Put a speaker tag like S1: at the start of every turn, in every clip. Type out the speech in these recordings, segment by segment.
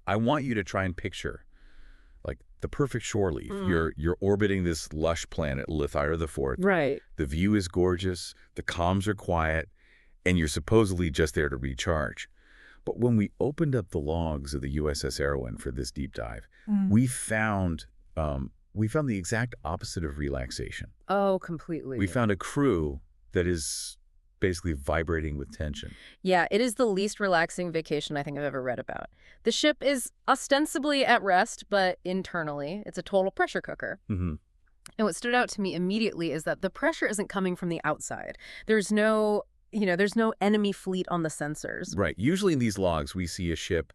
S1: I want you to try and picture, like, the perfect shore leaf.
S2: Mm.
S1: You're orbiting this lush planet, Lithira the Fourth.
S2: Right.
S1: The view is gorgeous, the comms are quiet, and you're supposedly just there to recharge. But when we opened up the logs of the USS Arawyn for this deep dive, we found the exact opposite of relaxation.
S2: Oh, completely.
S1: We found a crew that is basically vibrating with tension.
S2: Yeah, it is the least relaxing vacation I think I've ever read about. The ship is ostensibly at rest, but internally, it's a total pressure cooker.
S1: Mm-hmm.
S2: And what stood out to me immediately is that the pressure isn't coming from the outside. There's no enemy fleet on the sensors.
S1: Right. Usually in these logs, we see a ship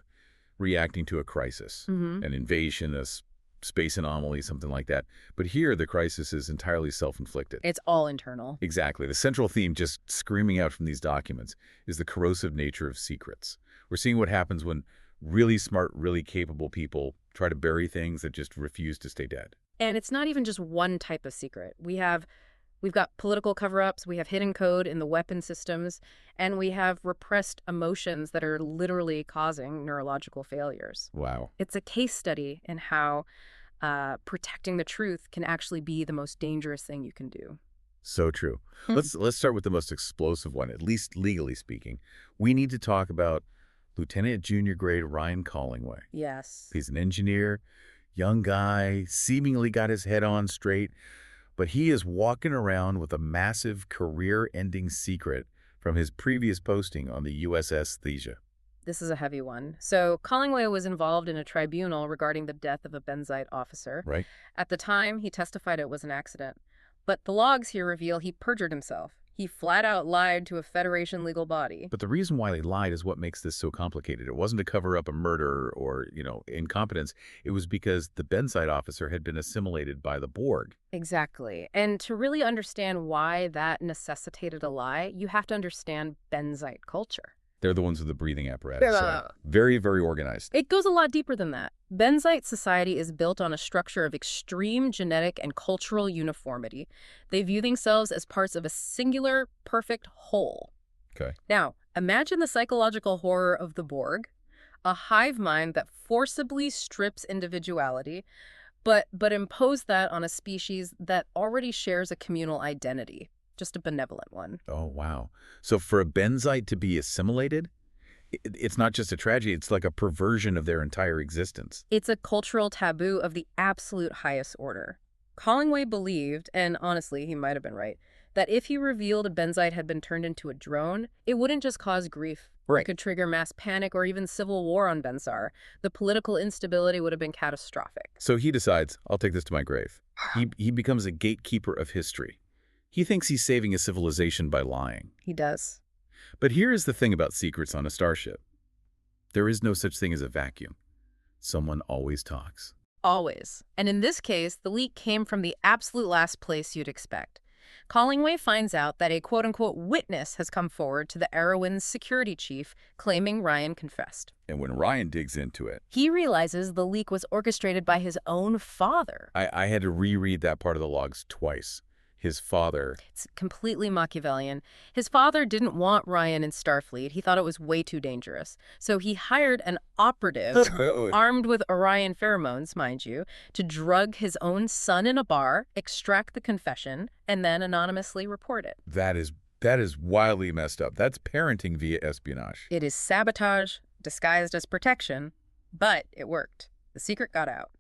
S1: reacting to a crisis,
S2: Mm-hmm.
S1: an invasion, space anomaly, something like that. But here, the crisis is entirely self-inflicted.
S2: It's all internal.
S1: Exactly. The central theme, just screaming out from these documents, is the corrosive nature of secrets. We're seeing what happens when really smart, really capable people try to bury things that just refuse to stay dead.
S2: And it's not even just one type of secret. We've got political cover-ups, we have hidden code in the weapon systems, and we have repressed emotions that are literally causing neurological failures.
S1: Wow.
S2: It's a case study in how protecting the truth can actually be the most dangerous thing you can do.
S1: So true. Let's start with the most explosive one, at least legally speaking. We need to talk about Lieutenant Junior Grade Ryan Collingway.
S2: Yes.
S1: He's an engineer, young guy, seemingly got his head on straight, but he is walking around with a massive career-ending secret from his previous posting on the USS Thesia.
S2: This is a heavy one. So Collingway was involved in a tribunal regarding the death of a Benzite officer.
S1: Right.
S2: At the time, he testified it was an accident. But the logs here reveal he perjured himself. He flat out lied to a Federation legal body.
S1: But the reason why they lied is what makes this so complicated. It wasn't to cover up a murder or, incompetence. It was because the Benzite officer had been assimilated by the Borg.
S2: Exactly. And to really understand why that necessitated a lie, you have to understand Benzite culture.
S1: They're the ones with the breathing apparatus. Right? Very, very organized.
S2: It goes a lot deeper than that. Benzite society is built on a structure of extreme genetic and cultural uniformity. They view themselves as parts of a singular, perfect whole.
S1: Okay.
S2: Now, imagine the psychological horror of the Borg, a hive mind that forcibly strips individuality, but impose that on a species that already shares a communal identity. Just a benevolent one.
S1: Oh, wow. So for a Benzite to be assimilated, it's not just a tragedy, it's like a perversion of their entire existence.
S2: It's a cultural taboo of the absolute highest order. Collingway believed, and honestly, he might have been right, that if he revealed a Benzite had been turned into a drone, it wouldn't just cause grief.
S1: Right.
S2: It could trigger mass panic or even civil war on Bensar. The political instability would have been catastrophic.
S1: So he decides, I'll take this to my grave. He becomes a gatekeeper of history. He thinks he's saving a civilization by lying.
S2: He does.
S1: But here is the thing about secrets on a starship. There is no such thing as a vacuum. Someone always talks.
S2: Always. And in this case, the leak came from the absolute last place you'd expect. Collingway finds out that a quote-unquote witness has come forward to the Arawyn's security chief, claiming Ryan confessed.
S1: And when Ryan digs into it,
S2: He realizes the leak was orchestrated by his own father.
S1: I had to reread that part of the logs twice. His father.
S2: It's completely Machiavellian. His father didn't want Ryan in Starfleet. He thought it was way too dangerous. So he hired an operative, armed with Orion pheromones, mind you, to drug his own son in a bar, extract the confession, and then anonymously report it.
S1: That is wildly messed up. That's parenting via espionage.
S2: It is sabotage disguised as protection, but it worked. The secret got out.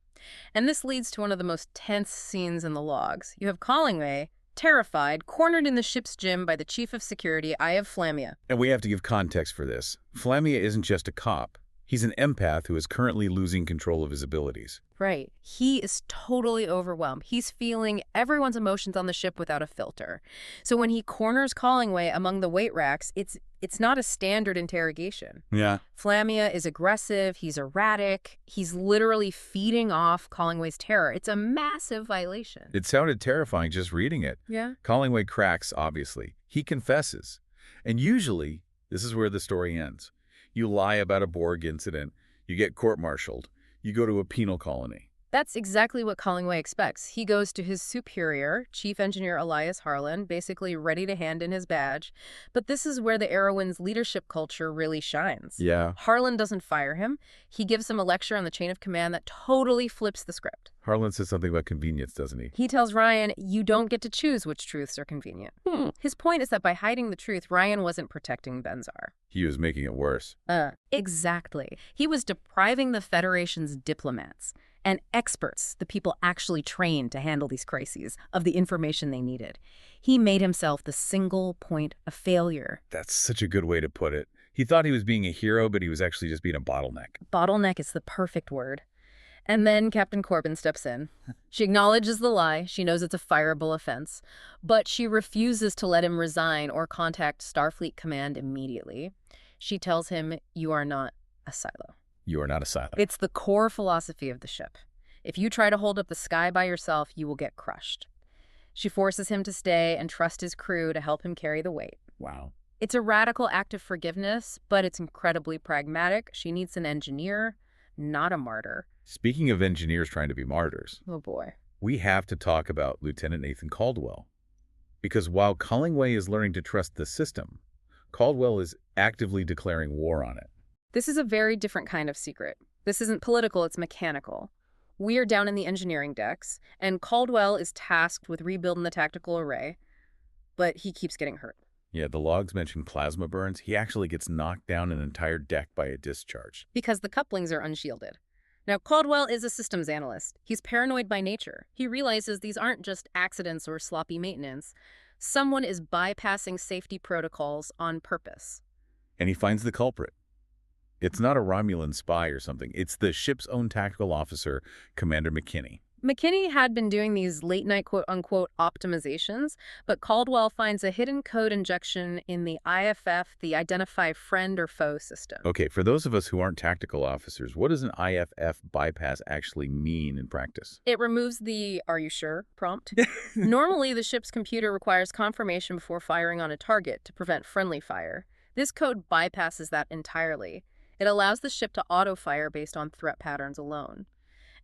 S2: And this leads to one of the most tense scenes in the logs. You have Collingway, terrified, cornered in the ship's gym by the chief of security, Aev Flammia.
S1: And we have to give context for this. Flammia isn't just a cop. He's an empath who is currently losing control of his abilities.
S2: Right. He is totally overwhelmed. He's feeling everyone's emotions on the ship without a filter. So when he corners Collingway among the weight racks, it's not a standard interrogation.
S1: Yeah.
S2: Flammia is aggressive. He's erratic. He's literally feeding off Collingway's terror. It's a massive violation.
S1: It sounded terrifying just reading it.
S2: Yeah.
S1: Collingway cracks, obviously. He confesses. And usually, this is where the story ends. You lie about a Borg incident, you get court-martialed, you go to a penal colony.
S2: That's exactly what Collingway expects. He goes to his superior, Chief Engineer Elias Harlan, basically ready to hand in his badge. But this is where the Arawyn's leadership culture really shines.
S1: Yeah.
S2: Harlan doesn't fire him. He gives him a lecture on the chain of command that totally flips the script.
S1: Harlan says something about convenience, doesn't he?
S2: He tells Ryan, you don't get to choose which truths are convenient. His point is that by hiding the truth, Ryan wasn't protecting Benzar.
S1: He was making it worse.
S2: Exactly. He was depriving the Federation's diplomats and experts, the people actually trained to handle these crises, of the information they needed. He made himself the single point of failure.
S1: That's such a good way to put it. He thought he was being a hero, but he was actually just being a bottleneck.
S2: Bottleneck is the perfect word. And then Captain Corbin steps in. She acknowledges the lie. She knows it's a fireable offense. But she refuses to let him resign or contact Starfleet Command immediately. She tells him, you are not a silo.
S1: You are not a silo.
S2: It's the core philosophy of the ship. If you try to hold up the sky by yourself, you will get crushed. She forces him to stay and trust his crew to help him carry the weight.
S1: Wow.
S2: It's a radical act of forgiveness, but it's incredibly pragmatic. She needs an engineer, not a martyr.
S1: Speaking of engineers trying to be martyrs,
S2: Oh boy.
S1: we have to talk about Lieutenant Nathan Caldwell. Because while Collingway is learning to trust the system, Caldwell is actively declaring war on it.
S2: This is a very different kind of secret. This isn't political, it's mechanical. We are down in the engineering decks, and Caldwell is tasked with rebuilding the tactical array, but he keeps getting hurt.
S1: Yeah, the logs mention plasma burns. He actually gets knocked down an entire deck by a discharge.
S2: Because the couplings are unshielded. Now, Caldwell is a systems analyst. He's paranoid by nature. He realizes these aren't just accidents or sloppy maintenance. Someone is bypassing safety protocols on purpose.
S1: And he finds the culprit. It's not a Romulan spy or something. It's the ship's own tactical officer, Commander McKinney.
S2: McKinney had been doing these late-night quote-unquote optimizations, but Caldwell finds a hidden code injection in the IFF, the Identify Friend or Foe system.
S1: Okay, for those of us who aren't tactical officers, what does an IFF bypass actually mean in practice?
S2: It removes the "are you sure" prompt. Normally, the ship's computer requires confirmation before firing on a target to prevent friendly fire. This code bypasses that entirely. It allows the ship to auto-fire based on threat patterns alone.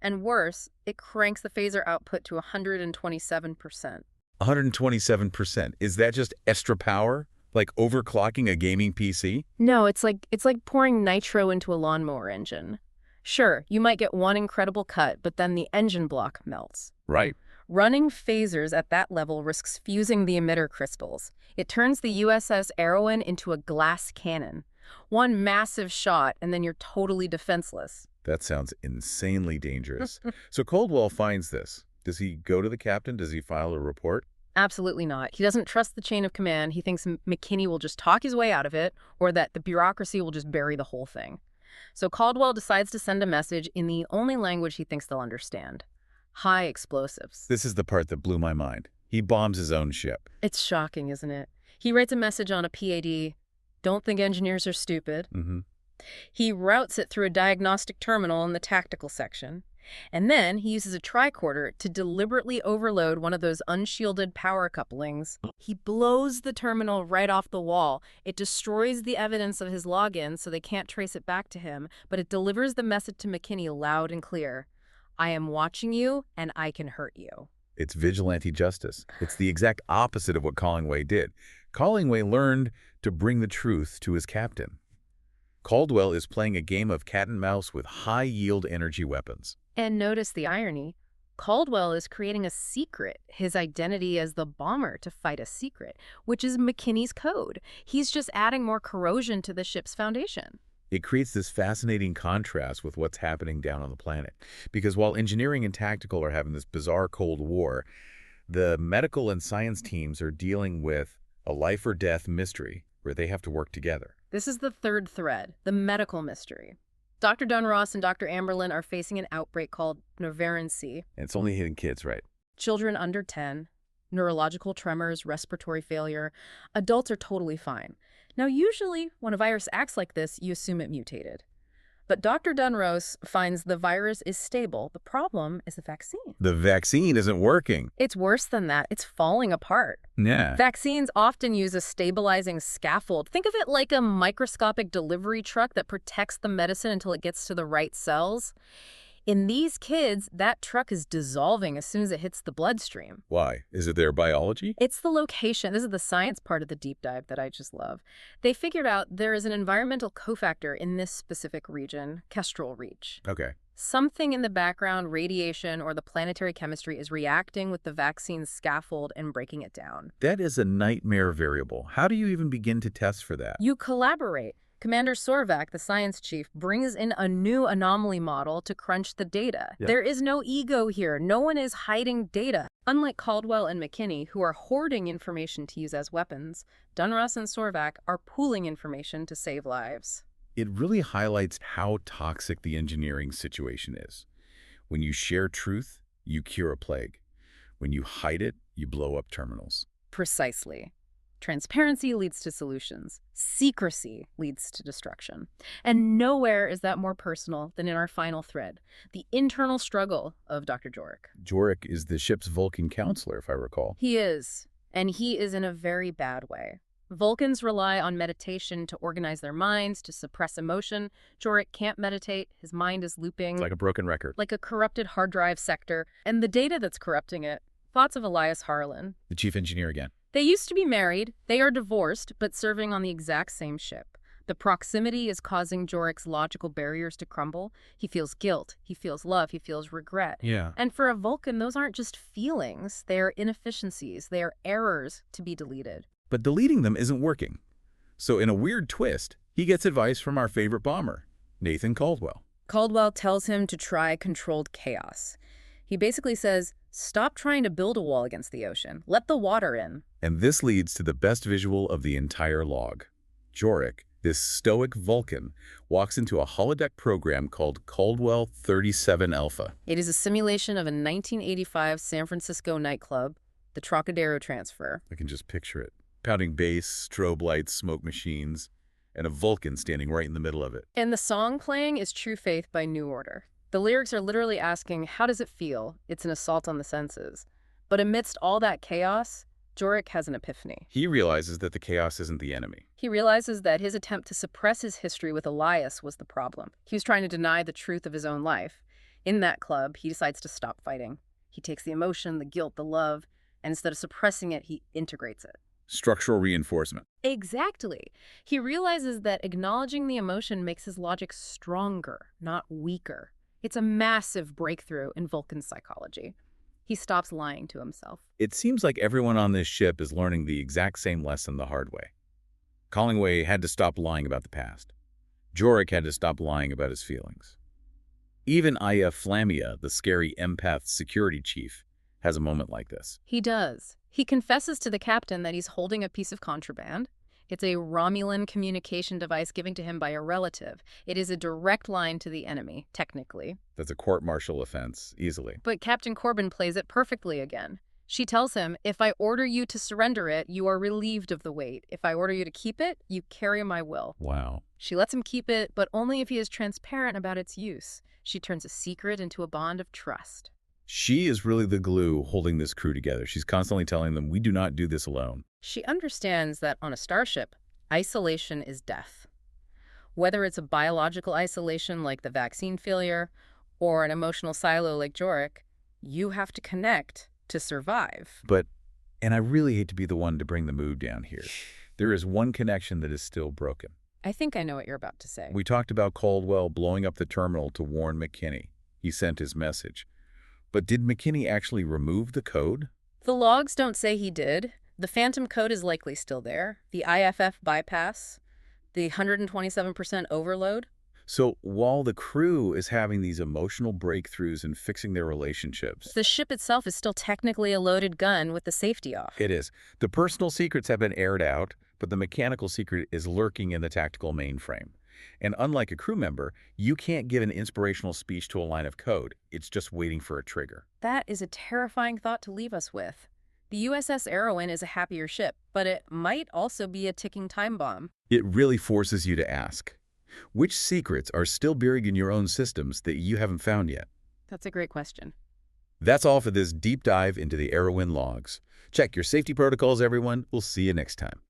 S2: And worse, it cranks the phaser output to 127%.
S1: 127%. Is that just extra power? Like overclocking a gaming PC?
S2: No, it's like pouring nitro into a lawnmower engine. Sure, you might get one incredible cut, but then the engine block melts.
S1: Right.
S2: Running phasers at that level risks fusing the emitter crystals. It turns the USS Arawyn into a glass cannon. One massive shot, and then you're totally defenseless.
S1: That sounds insanely dangerous. So Caldwell finds this. Does he go to the captain? Does he file a report?
S2: Absolutely not. He doesn't trust the chain of command. He thinks McKinney will just talk his way out of it, or that the bureaucracy will just bury the whole thing. So Caldwell decides to send a message in the only language he thinks they'll understand. High explosives.
S1: This is the part that blew my mind. He bombs his own ship.
S2: It's shocking, isn't it? He writes a message on a PAD. Don't think engineers are stupid. He routes it through a diagnostic terminal in the tactical section. And then he uses a tricorder to deliberately overload one of those unshielded power couplings. He blows the terminal right off the wall. It destroys the evidence of his login so they can't trace it back to him, but it delivers the message to McKinney loud and clear. I am watching you, and I can hurt you.
S1: It's vigilante justice. It's the exact opposite of what Collingway did. Collingway learned to bring the truth to his captain. Caldwell is playing a game of cat and mouse with high-yield energy weapons.
S2: And notice the irony. Caldwell is creating a secret, his identity as the bomber to fight a secret, which is McKinney's code. He's just adding more corrosion to the ship's foundation.
S1: It creates this fascinating contrast with what's happening down on the planet. Because while engineering and tactical are having this bizarre Cold War, the medical and science teams are dealing with a life-or-death mystery where they have to work together.
S2: This is the third thread, the medical mystery. Dr. Dunross and Dr. Amberlin are facing an outbreak called novarency.
S1: And it's only hitting kids, right?
S2: Children under 10, neurological tremors, respiratory failure. Adults are totally fine. Now, usually, when a virus acts like this, you assume it mutated. But Dr. Dunross finds the virus is stable. The problem is the vaccine.
S1: The vaccine isn't working.
S2: It's worse than that. It's falling apart.
S1: Yeah.
S2: Vaccines often use a stabilizing scaffold. Think of it like a microscopic delivery truck that protects the medicine until it gets to the right cells. In these kids, that truck is dissolving as soon as it hits the bloodstream.
S1: Why? Is it their biology?
S2: It's the location. This is the science part of the deep dive that I just love. They figured out there is an environmental cofactor in this specific region, Kestrel Reach.
S1: Okay.
S2: Something in the background, radiation or the planetary chemistry, is reacting with the vaccine's scaffold and breaking it down.
S1: That is a nightmare variable. How do you even begin to test for that?
S2: You collaborate. Commander Sorvak, the science chief, brings in a new anomaly model to crunch the data.
S1: Yeah.
S2: There is no ego here. No one is hiding data. Unlike Caldwell and McKinney, who are hoarding information to use as weapons, Dunross and Sorvak are pooling information to save lives.
S1: It really highlights how toxic the engineering situation is. When you share truth, you cure a plague. When you hide it, you blow up terminals.
S2: Precisely. Transparency leads to solutions. Secrecy leads to destruction. And nowhere is that more personal than in our final thread, the internal struggle of Dr. Jorek.
S1: Jorek is the ship's Vulcan counselor, if I recall.
S2: He is, and he is in a very bad way. Vulcans rely on meditation to organize their minds, to suppress emotion. Jorek can't meditate. His mind is looping.
S1: It's like a broken record.
S2: Like a corrupted hard drive sector. And the data that's corrupting it, thoughts of Elias Harlan.
S1: The chief engineer again.
S2: They used to be married. They are divorced, but serving on the exact same ship. The proximity is causing Jorek's logical barriers to crumble. He feels guilt. He feels love. He feels regret.
S1: Yeah.
S2: And for a Vulcan, those aren't just feelings. They are inefficiencies. They are errors to be deleted.
S1: But deleting them isn't working. So in a weird twist, he gets advice from our favorite bomber, Nathan Caldwell.
S2: Caldwell tells him to try controlled chaos. He basically says, stop trying to build a wall against the ocean. Let the water in.
S1: And this leads to the best visual of the entire log. Jorek, this stoic Vulcan, walks into a holodeck program called Caldwell 37 Alpha.
S2: It is a simulation of a 1985 San Francisco nightclub, the Trocadero Transfer.
S1: I can just picture it. Pounding bass, strobe lights, smoke machines, and a Vulcan standing right in the middle of it.
S2: And the song playing is True Faith by New Order. The lyrics are literally asking, how does it feel? It's an assault on the senses. But amidst all that chaos, Jorek has an epiphany.
S1: He realizes that the chaos isn't the enemy.
S2: He realizes that his attempt to suppress his history with Elias was the problem. He was trying to deny the truth of his own life. In that club, he decides to stop fighting. He takes the emotion, the guilt, the love, and instead of suppressing it, he integrates it.
S1: Structural reinforcement.
S2: Exactly. He realizes that acknowledging the emotion makes his logic stronger, not weaker. It's a massive breakthrough in Vulcan psychology. He stops lying to himself.
S1: It seems like everyone on this ship is learning the exact same lesson the hard way. Collingway had to stop lying about the past. Jorek had to stop lying about his feelings. Even Aev Flammia, the scary empath security chief, has a moment like this.
S2: He does. He confesses to the captain that he's holding a piece of contraband. It's a Romulan communication device given to him by a relative. It is a direct line to the enemy, technically.
S1: That's a court-martial offense, easily.
S2: But Captain Corbin plays it perfectly again. She tells him, if I order you to surrender it, you are relieved of the weight. If I order you to keep it, you carry my will.
S1: Wow.
S2: She lets him keep it, but only if he is transparent about its use. She turns a secret into a bond of trust.
S1: She is really the glue holding this crew together. She's constantly telling them, we do not do this alone.
S2: She understands that on a starship, isolation is death. Whether it's a biological isolation like the vaccine failure or an emotional silo like Jorek, you have to connect to survive.
S1: But, and I really hate to be the one to bring the mood down here, there is one connection that is still broken.
S2: I think I know what you're about to say.
S1: We talked about Caldwell blowing up the terminal to warn McKinney. He sent his message. But did McKinney actually remove the code?
S2: The logs don't say he did. The phantom code is likely still there. The IFF bypass, the 127% overload.
S1: So while the crew is having these emotional breakthroughs and fixing their relationships,
S2: the ship itself is still technically a loaded gun with the safety off.
S1: It is. The personal secrets have been aired out, but the mechanical secret is lurking in the tactical mainframe. And unlike a crew member, you can't give an inspirational speech to a line of code. It's just waiting for a trigger.
S2: That is a terrifying thought to leave us with. The USS Arawyn is a happier ship, but it might also be a ticking time bomb.
S1: It really forces you to ask, which secrets are still buried in your own systems that you haven't found yet?
S2: That's a great question.
S1: That's all for this deep dive into the Arawyn logs. Check your safety protocols, everyone. We'll see you next time.